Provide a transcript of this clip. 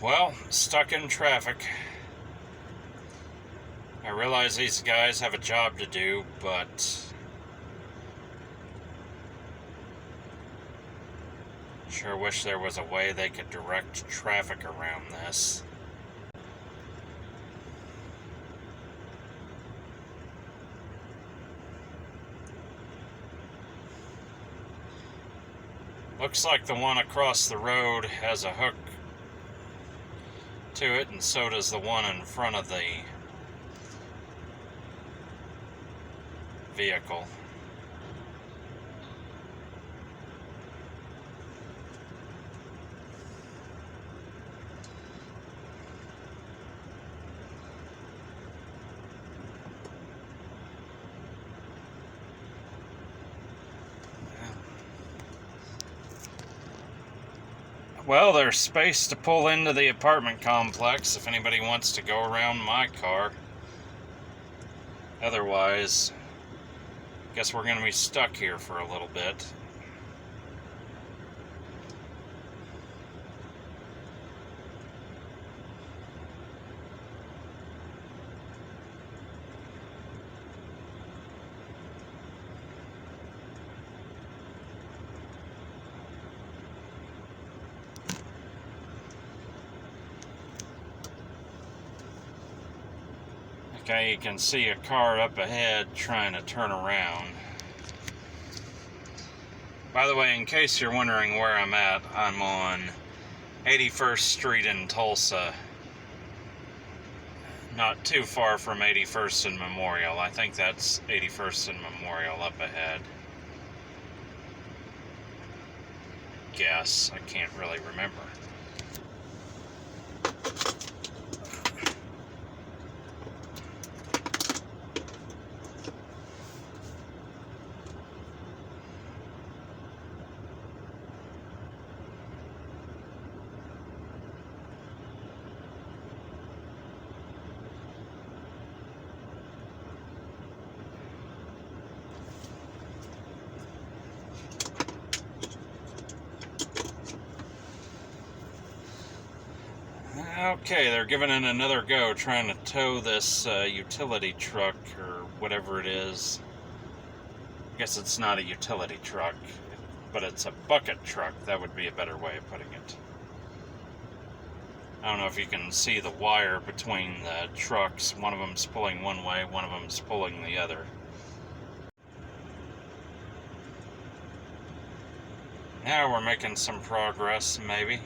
Well, stuck in traffic. I realize these guys have a job to do, but sure wish there was a way they could direct traffic around this. Looks like the one across the road has a hook to it, and so does the one in front of the vehicle. Well, there's space to pull into the apartment complex if anybody wants to go around my car. Otherwise, guess we're going to be stuck here for a little bit. Okay, you can see a car up ahead trying to turn around. By the way, in case you're wondering where I'm at, I'm on 81st Street in Tulsa. Not too far from 81st and Memorial. I think that's 81st and Memorial up ahead. Guess. I can't really remember. Okay, they're giving it another go, trying to tow this utility truck, or whatever it is. I guess it's not a utility truck, but it's a bucket truck. That would be a better way of putting it. I don't know if you can see the wire between the trucks. One of them's pulling one way, one of them's pulling the other. Now we're making some progress, maybe.